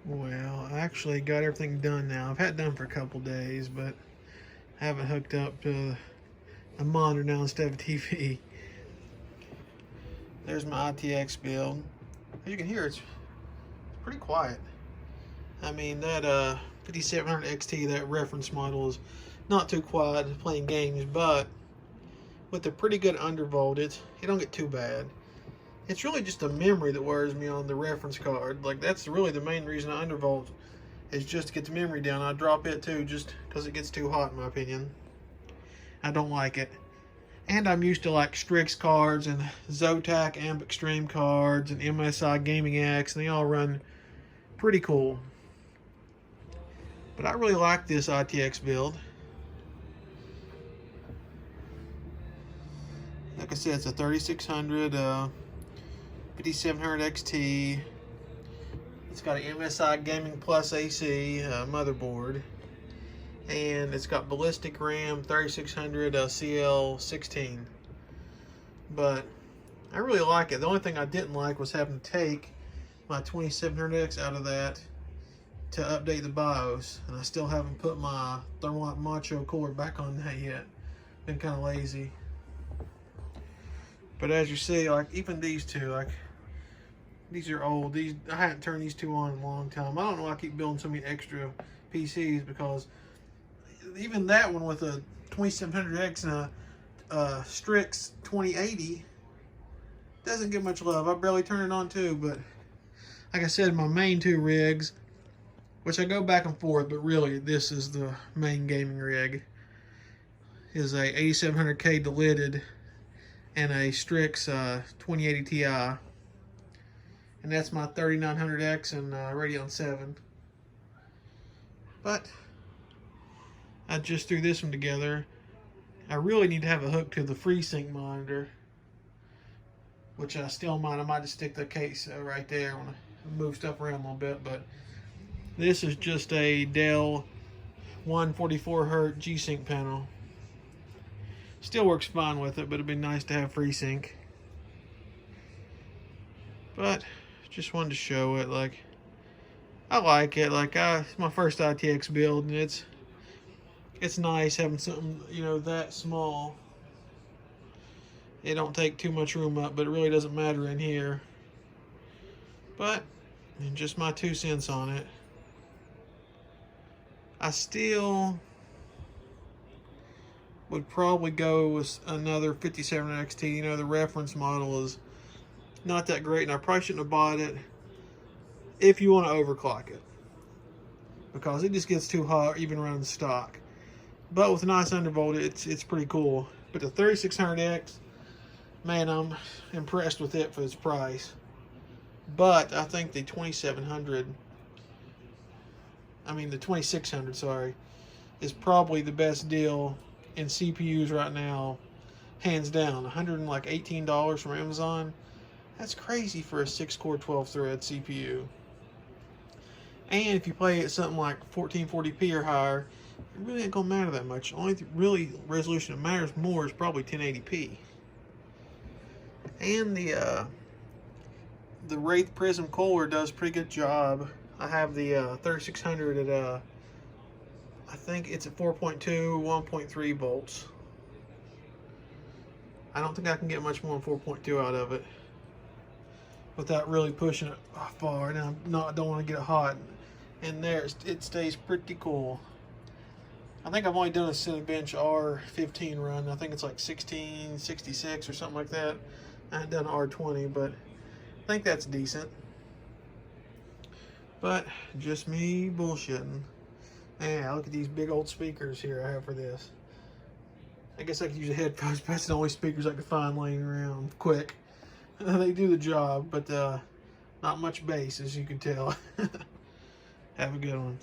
Well, I actually got everything done now. I've had it done for a couple days, but I haven't hooked up to a monitor now instead of a TV. There's my ITX build. As you can hear, it's pretty quiet. I mean, that 5700 XT, that reference model, is not too quiet playing games, but with a pretty good undervoltage, it don't get too bad. It's really just the memory that wears me on the reference card. Like, that's really the main reason I undervolt, is just to get the memory down. I drop it too just because it gets too hot, in my opinion. I don't like it. And I'm used to like Strix cards and Zotac Amp Extreme cards and MSI Gaming X, and they all run pretty cool. But I really like this ITX build. Like I said, it's a 3600, 5700 XT. It's got an MSI Gaming Plus AC motherboard. And it's got ballistic RAM, 3600 CL16. But I really like it. The only thing I didn't like was having to take my 2700X out of that to update the BIOS. And I still haven't put my Thermaltake Macho cooler back on that yet. Been kind of lazy. But as you see, like even these two, like these are old. These I haven't turned these two on in a long time. I don't know why I keep building so many extra PCs, because even that one with a 2700X and a Strix 2080 doesn't get much love. I barely turn it on too, but like I said, my main two rigs, which I go back and forth, but really this is the main gaming rig, is a 8700K delidded and a Strix 2080 Ti. And that's my 3900X and Radeon 7. But I just threw this one together. I really need to have a hook to the FreeSync monitor, which I still might. I might just stick the case right there when I move stuff around a little bit. But this is just a Dell 144Hz G-Sync panel. Still works fine with it, but it'd be nice to have FreeSync. But just wanted to show it. Like, I like it. Like, it's my first ITX build, and it's nice having something, you know, that small. It don't take too much room up, but it really doesn't matter in here. But just my 2 cents on it. I still would probably go with another 5700 XT. You know, the reference model is not that great, and I probably shouldn't have bought it if you want to overclock it, because it just gets too hot even running stock. But with a nice undervolt, it's pretty cool. But the 3600X, man, I'm impressed with it for its price. But I think the 2600, sorry, is probably the best deal in CPUs right now, hands down. $118 from Amazon. That's crazy for a 6-core 12-thread CPU. And if you play at something like 1440p or higher, it really ain't gonna matter that much. Only really resolution that matters more is probably 1080p. And the Wraith Prism cooler does a pretty good job. I have the 3600 at I think it's at 4.2, 1.3 volts. I don't think I can get much more than 4.2 out of it without really pushing it far. And I don't want to get it hot. And there, it stays pretty cool. I think I've only done a Cinebench R15 run. I think it's like 1666 or something like that. I haven't done R20, but I think that's decent. But just me bullshitting. Yeah, look at these big old speakers here I have for this. I guess I could use the headphones, but that's the only speakers I could find laying around quick. They do the job, but not much bass, as you can tell. Have a good one.